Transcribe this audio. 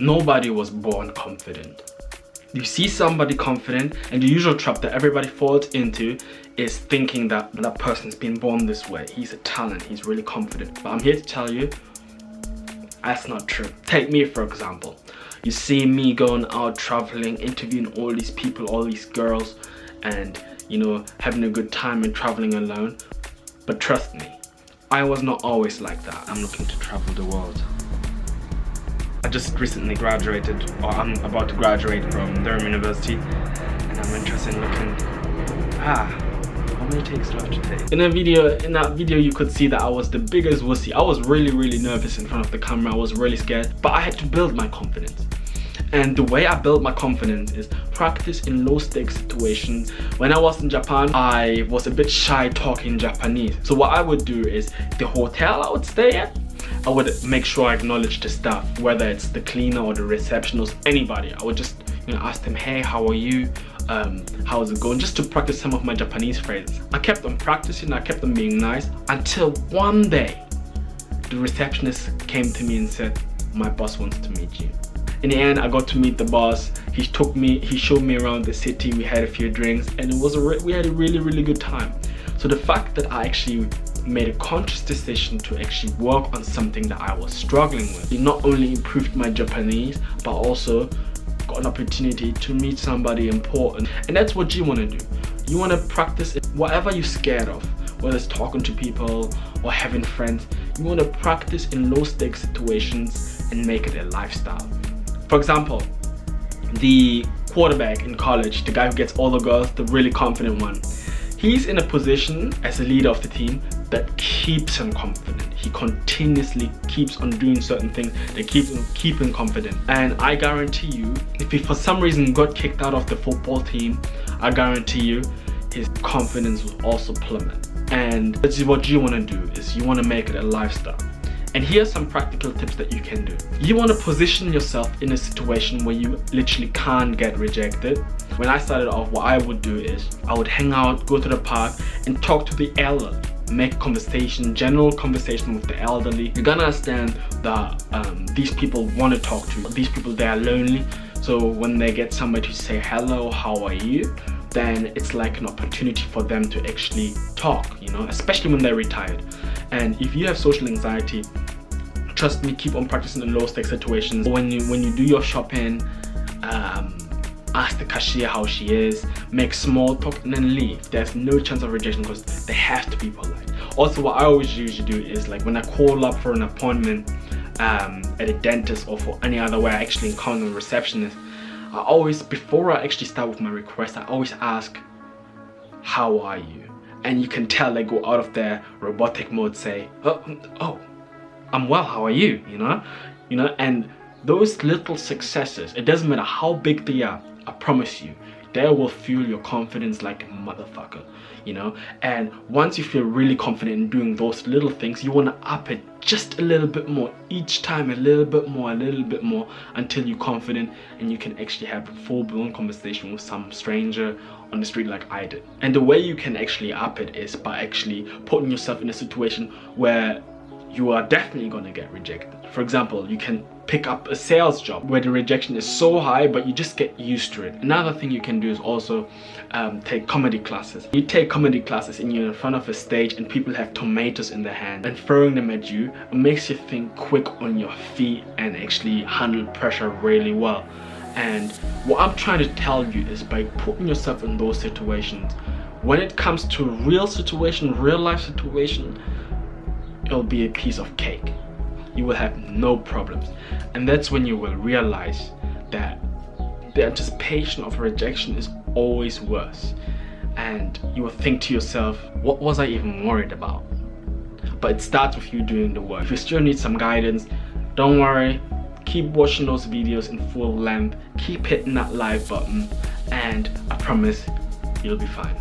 Nobody was born confident. You see somebody confident, and the usual trap that everybody falls into is thinking that that person's been born this way. He's a talent, he's really confident. But I'm here to tell you, that's not true. Take me for example. You see me going out traveling, interviewing all these people, all these girls, and you know, having a good time and traveling alone. But trust me, I was not always like that. I'm looking to travel the world. I just recently graduated, or I'm about to graduate from Durham University, and I'm interested in looking, how many takes do I have to take? In that video you could see that I was the biggest wussy. I was really nervous in front of the camera. I was really scared, but I had to build my confidence. And the way I built my confidence is practice in low stakes situations. When I was in Japan, I was a bit shy talking Japanese. So what I would do is, the hotel I would stay at, I would make sure I acknowledge the staff, whether it's the cleaner or the receptionist, anybody. I would just ask them, hey, how are you? How's it going? Just to practice some of my Japanese phrases. I kept on practicing, I kept on being nice, until one day the receptionist came to me and said, my boss wants to meet you. In the end, I got to meet the boss. He showed me around the city. We had a few drinks, and we had a really good time. So the fact that I actually made a conscious decision to actually work on something that I was struggling with, it not only improved my Japanese, but also got an opportunity to meet somebody important. And that's what you want to do. You want to practice whatever you're scared of, whether it's talking to people or having friends. You want to practice in low stakes situations and make it a lifestyle. For example, the quarterback in college, the guy who gets all the girls, the really confident one, he's in a position as a leader of the team that keeps him confident. He continuously keeps on doing certain things that keep him confident. And I guarantee you, if he for some reason got kicked out of the football team, I guarantee you his confidence will also plummet. And this is what you want to do, is you want to make it a lifestyle. And here's some practical tips that you can do. You want to position yourself in a situation where you literally can't get rejected. When I started off, what I would do is I would hang out, go to the park and talk to the elderly. Make conversation, general conversation with the elderly. You're gonna understand that these people want to talk to you. These people, they are lonely. So when they get somebody to say hello, how are you? Then it's like an opportunity for them to actually talk, especially when they're retired. And if you have social anxiety, trust me, keep on practicing in low stakes situations. When you do your shopping, ask the cashier how she is, make small talk and then leave. There's no chance of rejection because they have to be polite. Also, what I always usually do is, like, when I call up for an appointment at a dentist or for any other way I actually encounter a receptionist, I always, before I actually start with my request, I always ask, how are you? And you can tell they go out of their robotic mode, say, oh, I'm well, how are you? And those little successes, it doesn't matter how big they are, I promise you, they will fuel your confidence like a motherfucker, And once you feel really confident in doing those little things, you want to up it just a little bit more, each time a little bit more, until you're confident and you can actually have a full-blown conversation with some stranger on the street like I did. And the way you can actually up it is by actually putting yourself in a situation where you are definitely going to get rejected. For example, you can pick up a sales job where the rejection is so high, but you just get used to it. Another thing you can do is also take comedy classes. You take comedy classes and you're in front of a stage and people have tomatoes in their hand and throwing them at you. It makes you think quick on your feet and actually handle pressure really well. And what I'm trying to tell you is, by putting yourself in those situations, when it comes to real life situation, it'll be a piece of cake. You will have no problems. And that's when you will realize that the anticipation of rejection is always worse. And you will think to yourself, what was I even worried about? But it starts with you doing the work. If you still need some guidance, don't worry. Keep watching those videos in full length. Keep hitting that like button. And I promise you'll be fine.